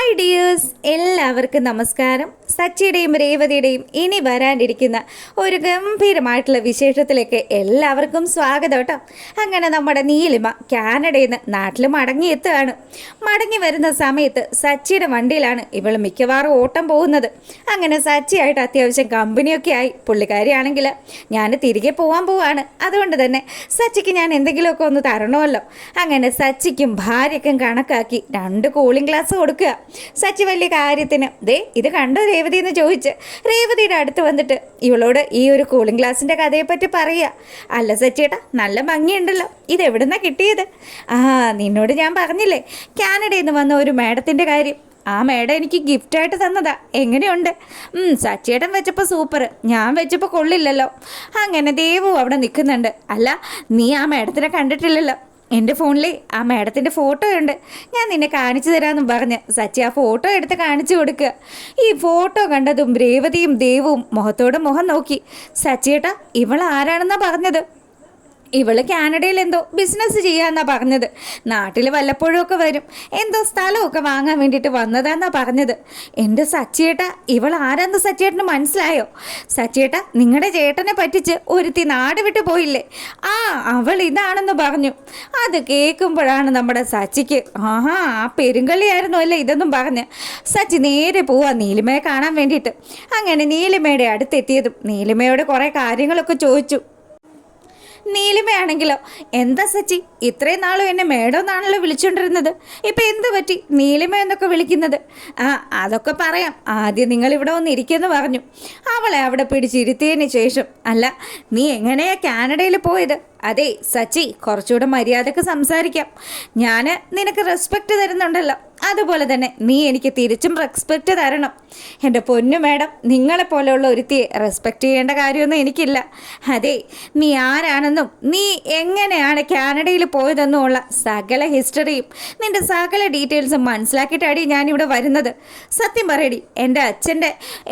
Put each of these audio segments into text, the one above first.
Hi dears, എല്ലാവർക്കും നമസ്കാരം. സച്ചിയുടെയും രേവതിയുടെയും ഇനി വരാനിരിക്കുന്ന ഒരു ഗംഭീരമായിട്ടുള്ള വിശേഷത്തിലേക്ക് എല്ലാവർക്കും സ്വാഗതം കേട്ടോ. അങ്ങനെ നമ്മുടെ നീലിമ കാനഡയിൽ നിന്ന് നാട്ടിൽ മടങ്ങിയെത്തുകയാണ്. മടങ്ങി വരുന്ന സമയത്ത് സച്ചിയുടെ വണ്ടിയിലാണ് ഇവൾ മിക്കവാറും ഓട്ടം പോകുന്നത്. അങ്ങനെ സച്ചിയായിട്ട് അത്യാവശ്യം കമ്പനിയൊക്കെ ആയി. പുള്ളിക്കാരിയാണെങ്കിൽ ഞാൻ തിരികെ പോകാൻ പോവാണ്, അതുകൊണ്ട് തന്നെ സച്ചിക്ക് ഞാൻ എന്തെങ്കിലുമൊക്കെ ഒന്ന് തരണമല്ലോ. അങ്ങനെ സച്ചിക്കും ഭാര്യയ്ക്കും കണക്കാക്കി 2 കൂളിംഗ് ഗ്ലാസ് കൊടുക്കുക. സച്ചി വലിയ കാര്യത്തിന് ഇത് കണ്ടോ രേവതി എന്ന് ചോദിച്ച് രേവതിയുടെ അടുത്ത് വന്നിട്ട് ഇവളോട് ഈ ഒരു കൂളിംഗ് ഗ്ലാസിൻ്റെ കഥയെപ്പറ്റി പറയുക. അല്ല സച്ചിയേട്ടാ, നല്ല ഭംഗിയുണ്ടല്ലോ, ഇതെവിടുന്നാ കിട്ടിയത്? നിന്നോട് ഞാൻ പറഞ്ഞില്ലേ കാനഡയിൽ നിന്ന് വന്ന ഒരു മേഡത്തിൻ്റെ കാര്യം. ആ മേഡം എനിക്ക് ഗിഫ്റ്റായിട്ട് തന്നതാ. എങ്ങനെയുണ്ട്? സച്ചിയേട്ടൻ വെച്ചപ്പോൾ സൂപ്പർ, ഞാൻ വെച്ചപ്പോൾ കൊള്ളില്ലല്ലോ. അങ്ങനെ ദേവു അവിടെ നിൽക്കുന്നുണ്ട്. അല്ല, നീ ആ മേഡത്തിനെ കണ്ടിട്ടില്ലല്ലോ. എൻ്റെ ഫോണിൽ ആ മേഡത്തിൻ്റെ ഫോട്ടോ ഉണ്ട്, ഞാൻ നിന്നെ കാണിച്ചു തരാമെന്നും പറഞ്ഞ് സച്ചി ആ ഫോട്ടോ എടുത്ത് കാണിച്ചു കൊടുക്കുക. ഈ ഫോട്ടോ കണ്ടതും രേവതിയും ദേവും മുഖത്തോട് മുഖം നോക്കി. സച്ചിയേട്ടാ, ഇവൾ ആരാണെന്നാണ് പറഞ്ഞത്? ഇവള് കാനഡയിൽ എന്തോ ബിസിനസ് ചെയ്യാന്നാ പറഞ്ഞത്. നാട്ടിൽ വല്ലപ്പോഴും ഒക്കെ വരും, എന്തോ സ്ഥലമൊക്കെ വാങ്ങാൻ വേണ്ടിയിട്ട് വന്നതാന്നാ പറഞ്ഞത്. എൻ്റെ സച്ചിയേട്ടാ, ഇവൾ ആരാന്ന് സച്ചിയേട്ടന് മനസ്സിലായോ? സച്ചിയേട്ടാ, നിങ്ങളുടെ ചേട്ടനെ പറ്റിച്ച് ഒരുത്തി നാട് വിട്ടു പോയില്ലേ, അവൾ ഇതാണെന്ന് പറഞ്ഞു. അത് കേൾക്കുമ്പോഴാണ് നമ്മുടെ സച്ചിക്ക് ആ പെരുങ്കളിയായിരുന്നു അല്ലേ ഇതെന്നും പറഞ്ഞ് സച്ചി നേരെ പോവാ നീലിമയെ കാണാൻ വേണ്ടിയിട്ട്. അങ്ങനെ നീലിമയുടെ അടുത്തെത്തിയതും നീലിമയോട് കുറേ കാര്യങ്ങളൊക്കെ ചോദിച്ചു. നീലിമയാണെങ്കിലോ, എന്താ സച്ചി ഇത്രയും നാളും എന്നെ മേഡം എന്നാണല്ലോ വിളിച്ചുകൊണ്ടിരുന്നത്, ഇപ്പം എന്ത് പറ്റി നീലിമ എന്നൊക്കെ വിളിക്കുന്നത്? അതൊക്കെ പറയാം, ആദ്യം നിങ്ങളിവിടെ വന്നിരിക്കുമെന്ന് പറഞ്ഞു. അവളെ അവിടെ പിടിച്ചിരുത്തിയതിന് ശേഷം, അല്ല നീ എങ്ങനെയാ കാനഡയിൽ പോയത്? അതെ സച്ചി, കുറച്ചുകൂടെ മര്യാദക്ക് സംസാരിക്കാം. ഞാൻ നിനക്ക് റെസ്പെക്റ്റ് തരുന്നുണ്ടല്ലോ, അതുപോലെ തന്നെ നീ എനിക്ക് തിരിച്ചും റെസ്പെക്റ്റ് തരണം. എൻ്റെ പൊന്നു മേഡം, നിങ്ങളെപ്പോലെയുള്ള ഒരുത്തിയെ റെസ്പെക്റ്റ് ചെയ്യേണ്ട കാര്യമൊന്നും എനിക്കില്ല. അതെ, നീ ആരാണെന്നും നീ എങ്ങനെയാണ് കാനഡയിൽ പോയതെന്നുമുള്ള സകല ഹിസ്റ്ററിയും നിൻ്റെ സകല ഡീറ്റെയിൽസും മനസ്സിലാക്കിയിട്ടാടി ഞാനിവിടെ വരുന്നത്. സത്യം പറയടി, എൻ്റെ അച്ഛൻ്റെ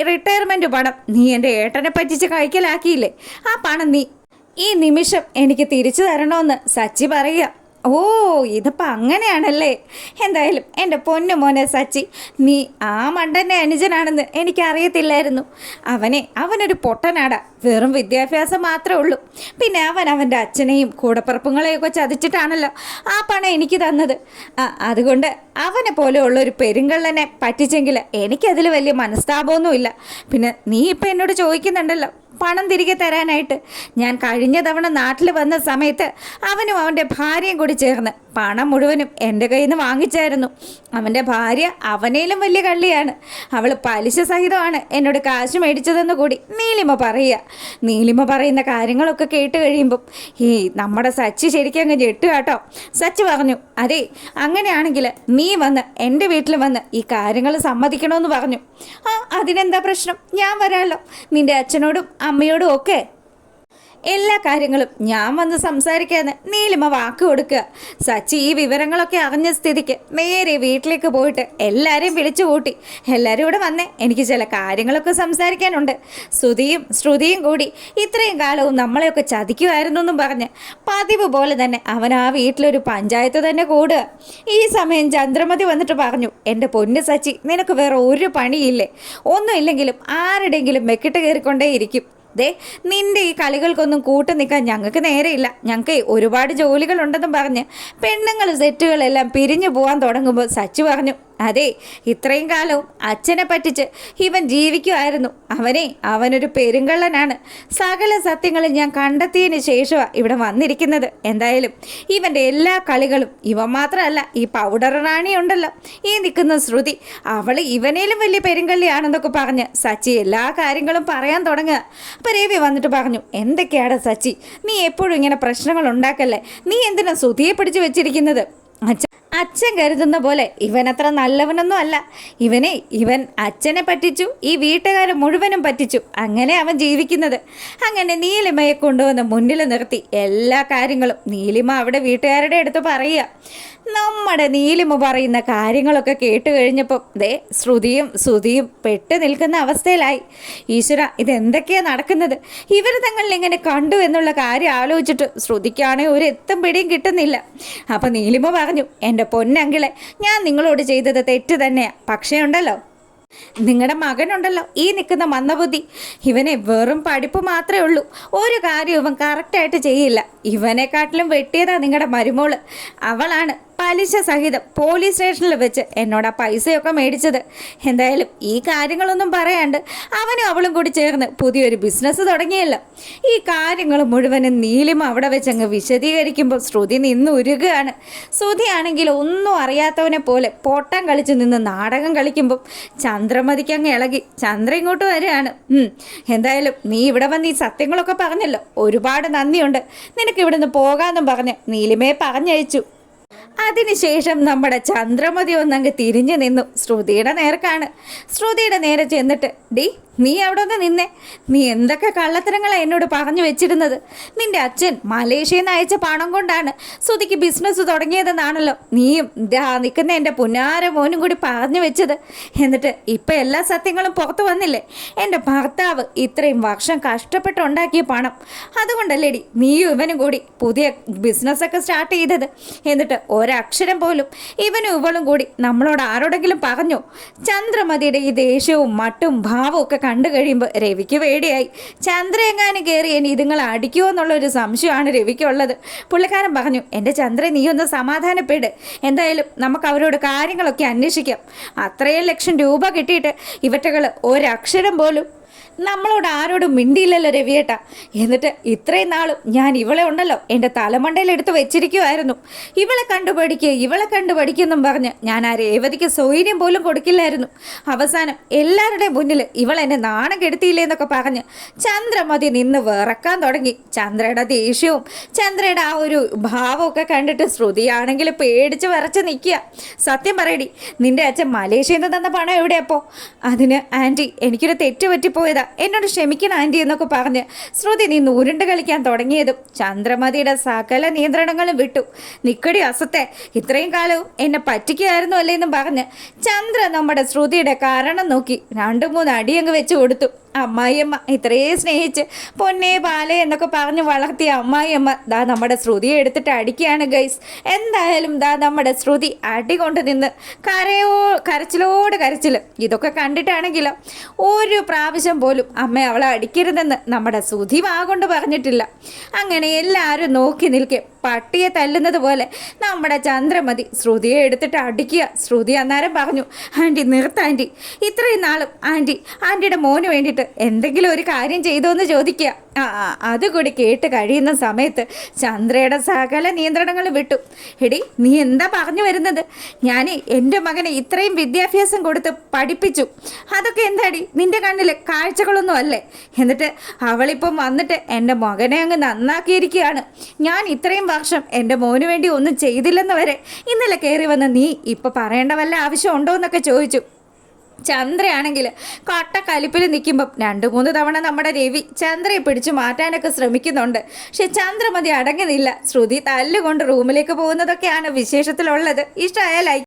റിട്ടയർമെൻറ്റ് പണം നീ എൻ്റെ ഏട്ടനെ പറ്റിച്ച് കഴിക്കലാക്കിയില്ലേ, ആ പണം നീ ഈ നിമിഷം എനിക്ക് തിരിച്ചു തരണമെന്ന് സച്ചി പറയുക. ഇതിപ്പോൾ അങ്ങനെയാണല്ലേ? എന്തായാലും എൻ്റെ പൊന്നു മോനെ സച്ചി, നീ ആ മണ്ടൻ്റെ അനുജനാണെന്ന് എനിക്കറിയത്തില്ലായിരുന്നു. അവനൊരു പൊട്ടനാടാ, വെറും വിദ്യാഭ്യാസം മാത്രമേ ഉള്ളൂ. പിന്നെ അവൻ്റെ അച്ഛനെയും കൂടപ്പിറപ്പുങ്ങളെയൊക്കെ ചതിച്ചിട്ടാണല്ലോ ആ പണം എനിക്ക് തന്നത്. അതുകൊണ്ട് അവനെ പോലെയുള്ളൊരു പെരുങ്കള്ളനെ പറ്റിച്ചെങ്കിൽ എനിക്കതിൽ വലിയ മനസ്താപമൊന്നുമില്ല. പിന്നെ നീ ഇപ്പം എന്നോട് ചോദിക്കുന്നുണ്ടല്ലോ പണം തിരികെ തരാനായിട്ട്. ഞാൻ കഴിഞ്ഞ തവണ നാട്ടിൽ വന്ന സമയത്ത് അവനും അവൻ്റെ ഭാര്യയും കൂടി ചേർന്ന് പണം മുഴുവനും എൻ്റെ കയ്യിൽ നിന്ന് വാങ്ങിച്ചായിരുന്നു. അവൻ്റെ ഭാര്യ അവനേലും വലിയ കള്ളിയാണ്, അവൾ പലിശ സഹിതമാണ് എന്നോട് കാശ് മേടിച്ചതെന്ന് കൂടി നീലിമ പറയുക. നീലിമ പറയുന്ന കാര്യങ്ങളൊക്കെ കേട്ട് കഴിയുമ്പം നമ്മുടെ സച്ചി ശരിക്കും അങ്ങ് ഞെട്ടുക കേട്ടോ. സച്ചി പറഞ്ഞു, അതെ അങ്ങനെയാണെങ്കിൽ നീ വന്ന് എൻ്റെ വീട്ടിൽ വന്ന് ഈ കാര്യങ്ങൾ സമ്മതിക്കണമെന്ന് പറഞ്ഞു. അതിനെന്താ പ്രശ്നം, ഞാൻ വരാമല്ലോ. നിൻ്റെ അച്ഛനോടും അമ്മയോടും ഒക്കെ എല്ലാ കാര്യങ്ങളും ഞാൻ വന്ന് സംസാരിക്കാമെന്ന് നീലിമ വാക്ക് കൊടുക്കുക. സച്ചി ഈ വിവരങ്ങളൊക്കെ അറിഞ്ഞ സ്ഥിതിക്ക് നേരെ വീട്ടിലേക്ക് പോയിട്ട് എല്ലാവരെയും വിളിച്ചു കൂട്ടി. എല്ലാവരും ഇവിടെ വന്നേ, എനിക്ക് ചില കാര്യങ്ങളൊക്കെ സംസാരിക്കാനുണ്ട്. ശ്രുതിയും കൂടി ഇത്രയും കാലവും നമ്മളെയൊക്കെ ചതിക്കുമായിരുന്നു എന്നും പറഞ്ഞ് പതിവ് പോലെ തന്നെ അവൻ ആ വീട്ടിലൊരു പഞ്ചായത്ത് തന്നെ കൂടുക. ഈ സമയം ചന്ദ്രമതി വന്നിട്ട് പറഞ്ഞു, എൻ്റെ പൊന്ന് സച്ചി, നിനക്ക് വേറെ ഒരു പണിയില്ലേ? ഒന്നുമില്ലെങ്കിലും ആരുടെയെങ്കിലും മെക്കിട്ട് കയറിക്കൊണ്ടേയിരിക്കും. നിന്റെ ഈ കളികൾക്കൊന്നും കൂട്ടു നിൽക്കാൻ ഞങ്ങൾക്ക് നേരെയില്ല. ഞങ്ങൾക്ക് ഒരുപാട് ജോലികളുണ്ടെന്നും പറഞ്ഞ് പെണ്ണുങ്ങൾ സെറ്റുകളെല്ലാം പിരിഞ്ഞു പോകാൻ തുടങ്ങുമ്പോൾ സച്ചി പറഞ്ഞു, അതെ ഇത്രയും കാലവും അച്ഛനെ പറ്റിച്ച് ഇവൻ ജീവിക്കുമായിരുന്നു. അവനൊരു പെരുങ്കള്ളനാണ്. സകല സത്യങ്ങളും ഞാൻ കണ്ടെത്തിയതിന് ശേഷമാണ് ഇവിടെ വന്നിരിക്കുന്നത്. എന്തായാലും ഇവൻ്റെ എല്ലാ കളികളും ഇവൻ മാത്രമല്ല, ഈ പൗഡർ റാണി ഉണ്ടല്ലോ, ഈ നിൽക്കുന്ന ശ്രുതി, അവൾ ഇവനേലും വലിയ പെരുങ്കള്ളിയാണെന്നൊക്കെ പറഞ്ഞ് സച്ചി എല്ലാ കാര്യങ്ങളും പറയാൻ തുടങ്ങുക. അപ്പോൾ രവി വന്നിട്ട് പറഞ്ഞു, എന്തൊക്കെയാണ് സച്ചി, നീ എപ്പോഴും ഇങ്ങനെ പ്രശ്നങ്ങൾ ഉണ്ടാക്കല്ലേ? നീ എന്തിനാ ശ്രുതിയെ പിടിച്ച് വെച്ചിരിക്കുന്നത്? അച്ഛൻ കരുതുന്ന പോലെ ഇവനത്ര നല്ലവനൊന്നും അല്ല. ഇവൻ അച്ഛനെ പറ്റിച്ചു, ഈ വീട്ടുകാരെ മുഴുവനും പറ്റിച്ചു. അങ്ങനെ അവൻ ജീവിക്കുന്നത്. അങ്ങനെ നീലിമയെ കൊണ്ടുവന്ന് മുന്നിൽ നിർത്തി എല്ലാ കാര്യങ്ങളും നീലിമ അവിടെ വീട്ടുകാരുടെ അടുത്ത് പറയുക. നമ്മുടെ നീലിമ പറയുന്ന കാര്യങ്ങളൊക്കെ കേട്ട് കഴിഞ്ഞപ്പോൾ ശ്രുതിയും പെട്ട് നിൽക്കുന്ന അവസ്ഥയിലായി. ഈശ്വര, ഇതെന്തൊക്കെയാണ് നടക്കുന്നത്? ഇവർ തങ്ങളിൽ ഇങ്ങനെ കണ്ടു എന്നുള്ള കാര്യം ആലോചിച്ചിട്ട് ശ്രുതിക്കാണെങ്കിൽ ഒരു എത്തും പിടിയും കിട്ടുന്നില്ല. അപ്പം നീലിമ പറഞ്ഞു, എൻ്റെ പൊന്നങ്കിളെ, ഞാൻ നിങ്ങളോട് ചെയ്തത് തെറ്റ് തന്നെയാണ്. പക്ഷേ ഉണ്ടല്ലോ, നിങ്ങളുടെ മകനുണ്ടല്ലോ, ഈ നിൽക്കുന്ന മന്ദബുദ്ധി, ഇവനെ വെറും പഠിപ്പ് മാത്രമേ ഉള്ളൂ, ഒരു കാര്യം ഇവൻ കറക്റ്റായിട്ട് ചെയ്യില്ല. ഇവനെക്കാട്ടിലും വെട്ടിയതാ നിങ്ങളുടെ മരുമോള്. അവളാണ് പലിശ സഹിതം പോലീസ് സ്റ്റേഷനിൽ വെച്ച് എന്നോട് ആ പൈസയൊക്കെ മേടിച്ചത്. എന്തായാലും ഈ കാര്യങ്ങളൊന്നും പറയാണ്ട് അവനും അവളും കൂടി ചേർന്ന് പുതിയൊരു ബിസിനസ് തുടങ്ങിയല്ലോ. ഈ കാര്യങ്ങൾ മുഴുവനും നീലിമ അവിടെ വെച്ച് അങ്ങ് വിശദീകരിക്കുമ്പോൾ ശ്രുതി നിന്ന് ഉരുകയാണ്. ശ്രുതിയാണെങ്കിൽ ഒന്നും അറിയാത്തവനെ പോലെ പൊട്ടം കളിച്ച് നിന്ന് നാടകം കളിക്കുമ്പം ചന്ദ്രമതിക്ക് അങ്ങ് ഇളകി. ചന്ദ്ര ഇങ്ങോട്ട് വരികയാണ്. എന്തായാലും നീ ഇവിടെ വന്ന് ഈ സത്യങ്ങളൊക്കെ പറഞ്ഞല്ലോ, ഒരുപാട് നന്ദിയുണ്ട്. നിനക്ക് ഇവിടുന്ന് പോകാമെന്നും പറഞ്ഞ് നീലിമയെ പറഞ്ഞയച്ചു. അതിനുശേഷം നമ്മുടെ ചന്ദ്രമതി ഒന്നങ്ങ് തിരിഞ്ഞു നിന്നു ശ്രുതിയുടെ നേർക്കാണ്. ശ്രുതിയുടെ നേരെ ചെന്നിട്ട്, ഡി നീ അവിടെ ഒന്ന് നിന്നേ, നീ എന്തൊക്കെ കള്ളത്തരങ്ങളാണ് എന്നോട് പറഞ്ഞു വെച്ചിരുന്നത്? നിന്റെ അച്ഛൻ മലേഷ്യയിൽ നിന്ന് അയച്ച പണം കൊണ്ടാണ് ശ്രുതിക്ക് ബിസിനസ് തുടങ്ങിയതെന്നാണല്ലോ നീയും നിൽക്കുന്ന എൻ്റെ പുന്നാര മോനും കൂടി പറഞ്ഞു വെച്ചത്. എന്നിട്ട് ഇപ്പം എല്ലാ സത്യങ്ങളും പുറത്തു വന്നില്ലേ? എൻ്റെ ഭർത്താവ് ഇത്രയും വർഷം കഷ്ടപ്പെട്ടുണ്ടാക്കിയ പണം, അതുകൊണ്ടല്ലേടി നീയും ഇവനും കൂടി പുതിയ ബിസിനസ്സൊക്കെ സ്റ്റാർട്ട് ചെയ്തത്. എന്നിട്ട് ഒരക്ഷരം പോലും ഇവനും ഇവളും കൂടി നമ്മളോട് ആരോടെങ്കിലും പറഞ്ഞോ? ചന്ദ്രമതിയുടെ ഈ ദേഷ്യവും മട്ടും ഭാവവും ഒക്കെ കണ്ടു കഴിയുമ്പോൾ രവിക്ക് പേടിയായി. ചന്ദ്ര എങ്ങാനും കയറി ഇനി ഇതുങ്ങൾ അടിക്കുമോ എന്നുള്ളൊരു സംശയമാണ് രവിക്കുള്ളത്. പുള്ളിക്കാരൻ പറഞ്ഞു, എൻ്റെ ചന്ദ്ര നീ ഒന്ന് സമാധാനപ്പെട്, എന്തായാലും നമുക്ക് അവരോട് കാര്യങ്ങളൊക്കെ അന്വേഷിക്കാം. അത്രയും ലക്ഷം രൂപ കിട്ടിയിട്ട് ഇവറ്റകൾ ഒരക്ഷരം പോലും നമ്മളോട് ആരോടും മിണ്ടിയില്ലല്ലോ രവിയേട്ട. എന്നിട്ട് ഇത്രയും നാളും ഞാൻ ഇവളെ ഉണ്ടല്ലോ എൻ്റെ തലമണ്ടയിൽ എടുത്ത് വെച്ചിരിക്കുമായിരുന്നു. ഇവളെ കണ്ടുപഠിക്കുമെന്നും പറഞ്ഞ് ഞാൻ ആ രേവതിക്ക് സൗകര്യം പോലും കൊടുക്കില്ലായിരുന്നു. അവസാനം എല്ലാവരുടെയും മുന്നിൽ ഇവളെന്നെ നാണം കെടുത്തിയില്ലേ എന്നൊക്കെ പറഞ്ഞ് ചന്ദ്രമതി നിന്ന് വിറക്കാൻ തുടങ്ങി. ചന്ദ്രയുടെ ദേഷ്യവും ചന്ദ്രയുടെ ആ ഒരു ഭാവമൊക്കെ കണ്ടിട്ട് ശ്രുതിയാണെങ്കിൽ പേടിച്ച് വിറച്ച് നിൽക്കുക. സത്യം പറയടി, നിന്റെ അച്ഛൻ മലേഷ്യയിൽ നിന്ന് തന്ന പണം എവിടെയപ്പോൾ? അതിന് ആൻറ്റി എനിക്കൊരു തെറ്റ് പറ്റിപ്പോയതാ, എന്നോട് ക്ഷമിക്കണം ആൻറ്റി എന്നൊക്കെ പറഞ്ഞ് ശ്രുതി നിന്ന് ഉരുണ്ട് കളിക്കാൻ തുടങ്ങിയതും ചന്ദ്രമതിയുടെ സകല നിയന്ത്രണങ്ങളും വിട്ടു. നിക്കടി അസത്തെ, ഇത്രയും കാലവും എന്നെ പറ്റിക്കുകയായിരുന്നു അല്ലേ എന്നും പറഞ്ഞ് ചന്ദ്ര നമ്മുടെ ശ്രുതിയുടെ കാരണം നോക്കി 2-3 അടിയങ്ങ് വെച്ച് കൊടുത്തു. അമ്മായിയമ്മ ഇത്രയും സ്നേഹിച്ച് പൊന്നേ പാലേ എന്നൊക്കെ പറഞ്ഞ് വളർത്തിയ അമ്മായിയമ്മ ദാ നമ്മുടെ ശ്രുതിയെ എടുത്തിട്ട് അടിക്കുകയാണ് ഗൈസ്. എന്തായാലും ദാ നമ്മുടെ ശ്രുതി അടി കൊണ്ട് നിന്ന് കരച്ചിലോട് കരച്ചിൽ. ഇതൊക്കെ കണ്ടിട്ടാണെങ്കിലോ ഒരു പ്രാവശ്യം പോലും അമ്മ അവളെ അടിക്കരുതെന്ന് നമ്മുടെ ശ്രുതി വാഗൊണ്ട് പറഞ്ഞിട്ടില്ല. അങ്ങനെ എല്ലാവരും നോക്കി നിൽക്കെ പട്ടിയെ തല്ലുന്നത് പോലെ നമ്മുടെ ചന്ദ്രമതി ശ്രുതിയെ എടുത്തിട്ട് അടിക്കുക. ശ്രുതി അന്നേരം പറഞ്ഞു, ആൻറ്റി നിർത്ത ആൻറ്റി, ഇത്രയും നാളും ആൻറ്റിയുടെ മോന് വേണ്ടിയിട്ട് എന്തെങ്കിലും ഒരു കാര്യം ചെയ്തോ എന്ന് ചോദിക്കുക. അതുകൂടി കേട്ട് കഴിയുന്ന സമയത്ത് ചന്ദ്രയുടെ സകല നിയന്ത്രണങ്ങൾ വിട്ടു. എടി നീ എന്താ പറഞ്ഞു വരുന്നത്? ഞാൻ എൻ്റെ മകനെ ഇത്രയും വിദ്യാഭ്യാസം കൊടുത്ത് പഠിപ്പിച്ചു, അതൊക്കെ എന്താടി നിൻ്റെ കണ്ണിൽ കാഴ്ചകളൊന്നും അല്ലേ? എന്നിട്ട് അവളിപ്പം വന്നിട്ട് എൻ്റെ മകനെ അങ്ങ് നന്നാക്കിയിരിക്കുകയാണ്. ഞാൻ ഇത്രയും വർഷം എൻ്റെ മോന് വേണ്ടി ഒന്നും ചെയ്തില്ലെന്ന് വരെ ഇന്നലെ കയറി വന്ന് നീ ഇപ്പം പറയേണ്ട വല്ല ആവശ്യമുണ്ടോ എന്നൊക്കെ ചോദിച്ചു. ചന്ദ്രയാണെങ്കിൽ കട്ടക്കലിപ്പിൽ നിൽക്കുമ്പം 2-3 തവണ നമ്മുടെ രവി ചന്ദ്രയെ പിടിച്ചു മാറ്റാനൊക്കെ ശ്രമിക്കുന്നുണ്ട്. പക്ഷെ ചന്ദ്രമതി അടങ്ങുന്നില്ല. ശ്രുതി തല്ലുകൊണ്ട് റൂമിലേക്ക് പോകുന്നതൊക്കെയാണ് വിശേഷത്തിലുള്ളത്. ഇഷ്ടമായ ലൈക്ക്